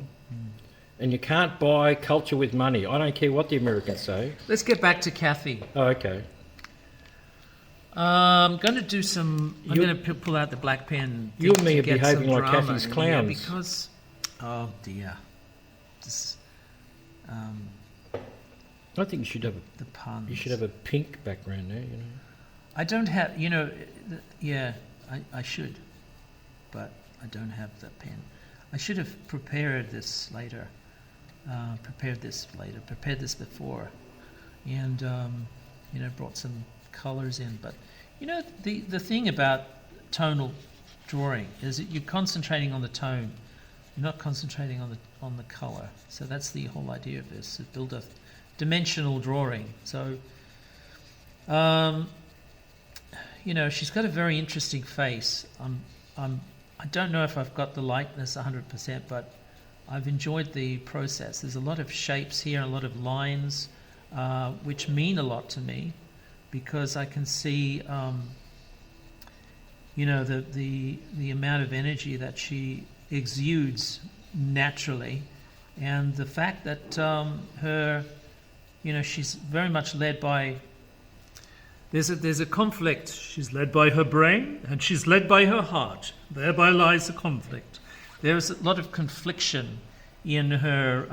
And you can't buy culture with money. I don't care what the Americans say. Let's get back to Kathy. Oh, okay. I'm going to do some. I'm going to pull out the black pen. You and me to are get behaving some like drama Kathy's in clowns. here because, oh dear, just, I think you should have the puns. you should have a pink background there. You know. I don't have. Yeah, I should, but I don't have the pen. I should have prepared this later. Prepared this before, and brought some colours in. But the thing about tonal drawing is that you're concentrating on the tone, you're not concentrating on the colour. So that's the whole idea of this: to build a dimensional drawing. So, she's got a very interesting face. I don't know if I've got the likeness 100%, but I've enjoyed the process. There's a lot of shapes here, a lot of lines, which mean a lot to me, because I can see, the amount of energy that she exudes naturally, and the fact that she's very much led by. There's a conflict. She's led by her brain, and she's led by her heart. Thereby lies the conflict. There's a lot of confliction in her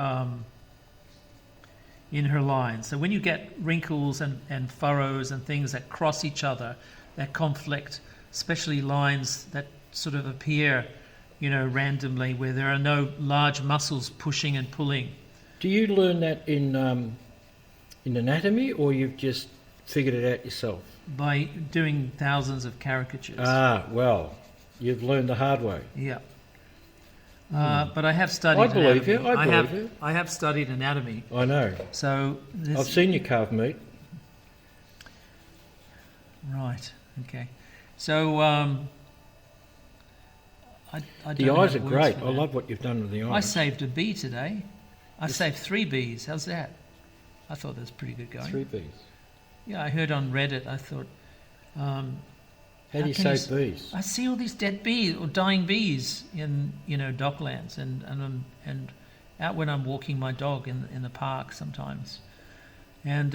lines. So when you get wrinkles and furrows and things that cross each other, that conflict, especially lines that sort of appear, randomly, where there are no large muscles pushing and pulling. Do you learn that in anatomy, or you've just figured it out yourself? By doing thousands of caricatures. Well, you've learned the hard way. Yeah. But I have studied I believe anatomy. you. I believe you. I have studied anatomy. I know. So I've seen you carve meat. Right. Okay. So I The don't eyes have are words great. for I that. love what you've done with the eyes. I saved a bee today. I saved 3 bees. How's that? I thought that was pretty good going. 3 bees. Yeah, I heard on Reddit. I thought. How do you can save bees? I see all these dead bees or dying bees in docklands and out when I'm walking my dog in the park sometimes, and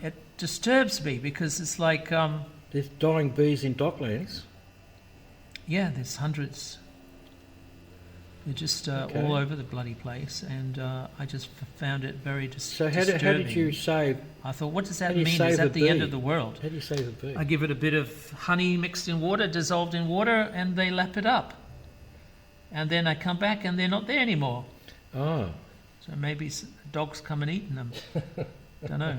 it disturbs me because it's like There's dying bees in docklands. yeah, there's hundreds. They're just all over the bloody place, and I just found it very disturbing. So how did you save? I thought, what does that how do you mean? save Is a that the end bee? of the world? How do you save a bee? I give it a bit of honey mixed in water, dissolved in water, and they lap it up. And then I come back and they're not there anymore. Oh. So maybe dogs come and eaten them. Don't know.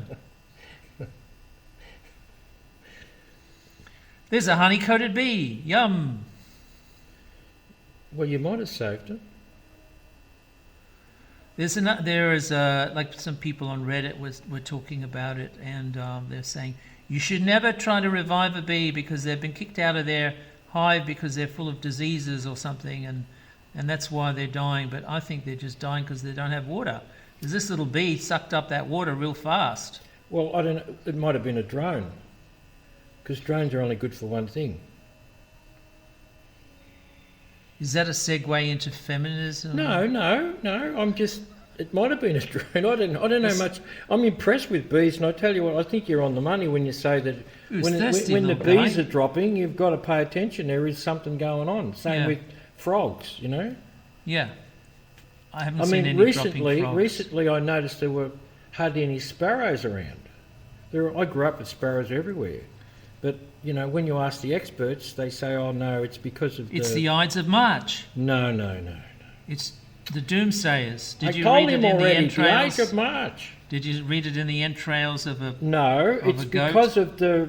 There's a honey-coated bee. Yum. Well, you might have saved it. There is like some people on Reddit were talking about it, and they're saying you should never try to revive a bee because they've been kicked out of their hive because they're full of diseases or something, and that's why they're dying. But I think they're just dying because they don't have water. Because this little bee sucked up that water real fast. Well, I don't know. It might have been a drone. Because drones are only good for one thing. Is that a segue into feminism? No. I'm just. It might have been a drone. I don't know much. I'm impressed with bees, and I tell you what, I think you're on the money when you say that when the bees are dropping, you've got to pay attention. There is something going on. Same with frogs, Yeah. I haven't seen any dropping frogs. Recently I noticed there were hardly any sparrows around. I grew up with sparrows everywhere. But, when you ask the experts, they say, oh, no, it's because of It's the Ides of March. No. It's the doomsayers. Did you told read him it in already, the entrails? the Age of March. Did you read it in the entrails of a No, of it's a goat? because of the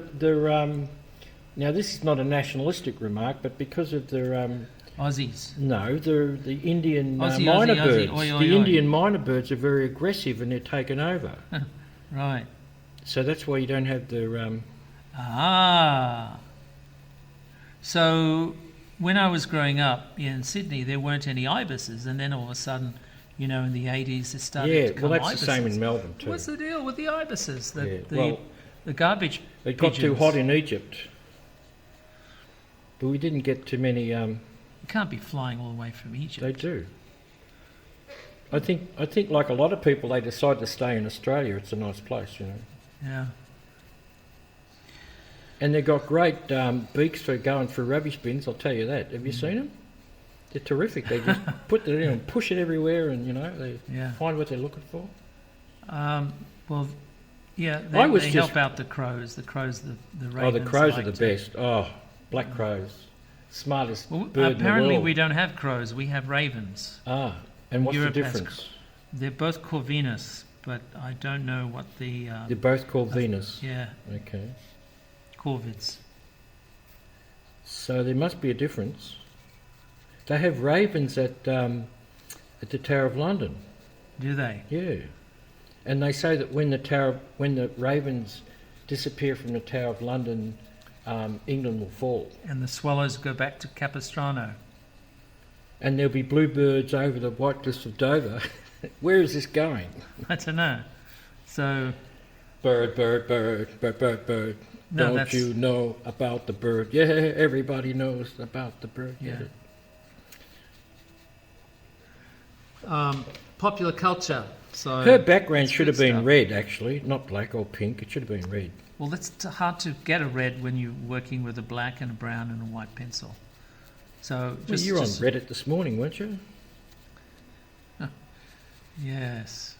now this is not a nationalistic remark, but because of the Aussies. No, the Indian Aussie, minor Aussie, birds. oi, oi, The oi. Indian minor birds are very aggressive and they're taken over. Right. So that's why you don't have the... Ah. So when I was growing up in Sydney, there weren't any ibises, and then all of a sudden, in the 80s, it started to come that's ibises. the same in Melbourne too. What's the deal with the ibises? Well, The garbage it got too pigeons. hot in Egypt. But we didn't get too many... You can't be flying all the way from Egypt. They do. I think like a lot of people, they decide to stay in Australia. It's a nice place, Yeah. And they've got great beaks for going through rubbish bins, I'll tell you that. Have you seen them? They're terrific. They just put it in and push it everywhere and, they find what they're looking for. Well, yeah, I was they just- help out the crows. The crows, the ravens. Oh, the crows are like the to- best. Oh, black crows. Smartest Well, bird in the apparently world. we don't have crows. We have ravens. Ah, and what's Europe the has difference? They're both Corvinus, but I don't know what the... They're both called Venus. yeah, Okay. corvids. So there must be a difference. They have ravens at the Tower of London. Do they? Yeah. And they say that when the ravens disappear from the Tower of London, England will fall. And the swallows go back to Capistrano. And there'll be bluebirds over the White Cliffs of Dover. Where is this going? I don't know. So, Bird, bird, bird, bird, bird, bird. No, Don't that's- you know about the bird? Yeah, everybody knows about the bird. yeah. Popular culture. So Her background that's should good have been stuff. red, actually, not black or pink. It should have been red. Well, it's hard to get a red when you're working with a black and a brown and a white pencil. So Well, you were on just Reddit this morning, weren't you? yes.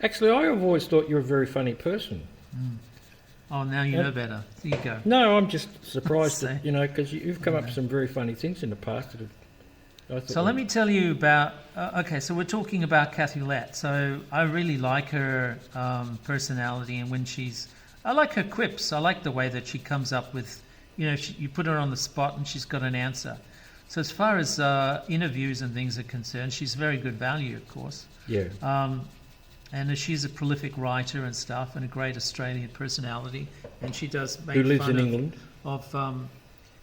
Actually, I have always thought you're a very funny person. Oh, now you know better. There you go. No, I'm just surprised Say. that, because you've come up with some very funny things in the past. I thought So let me tell you about. Okay, so we're talking about Kathy Lette. So I really like her personality, and when I like her quips. I like the way that she comes up with, you put her on the spot and she's got an answer. So as far as interviews and things are concerned, she's very good value, of course. Yeah. And she's a prolific writer and stuff, and a great Australian personality. And she does make Who lives fun in England? of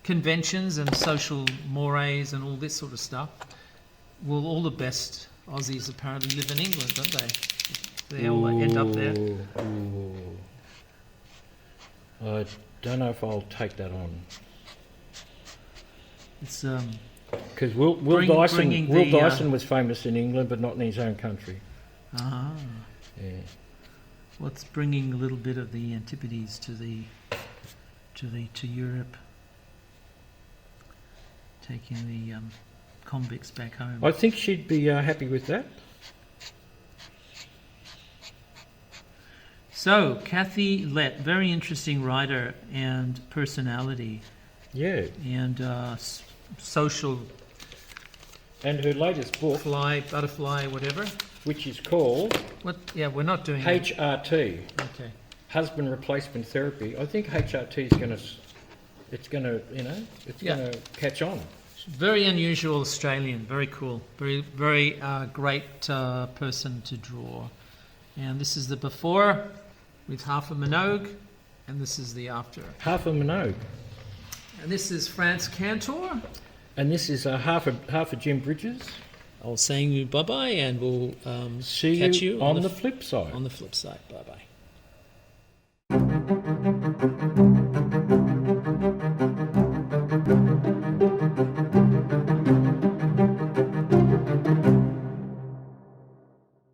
conventions and social mores and all this sort of stuff. Well, all the best Aussies apparently live in England, don't they? They all end up there. Ooh. I don't know if I'll take that on. It's Because Will bringing the, Dyson was famous in England, but not in his own country. Yeah. what's bringing a little bit of the antipodes to Europe, taking the convicts back home. I think she'd be happy with that. So, Kathy Lette, very interesting writer and personality, Yeah. and social And her latest book, butterfly, whatever. which is called What? Yeah, we're not doing that. HRT, Okay. Husband Replacement Therapy. I think HRT is going to catch on. Very unusual Australian, very cool, very great person to draw. And this is the before with half a Minogue, and this is the after. Half a Minogue. And this is Frantz Kantor. And this is half a Jim Bridges. I'll saying you bye bye, and we'll See catch you you on the flip side. on the flip side. Bye bye.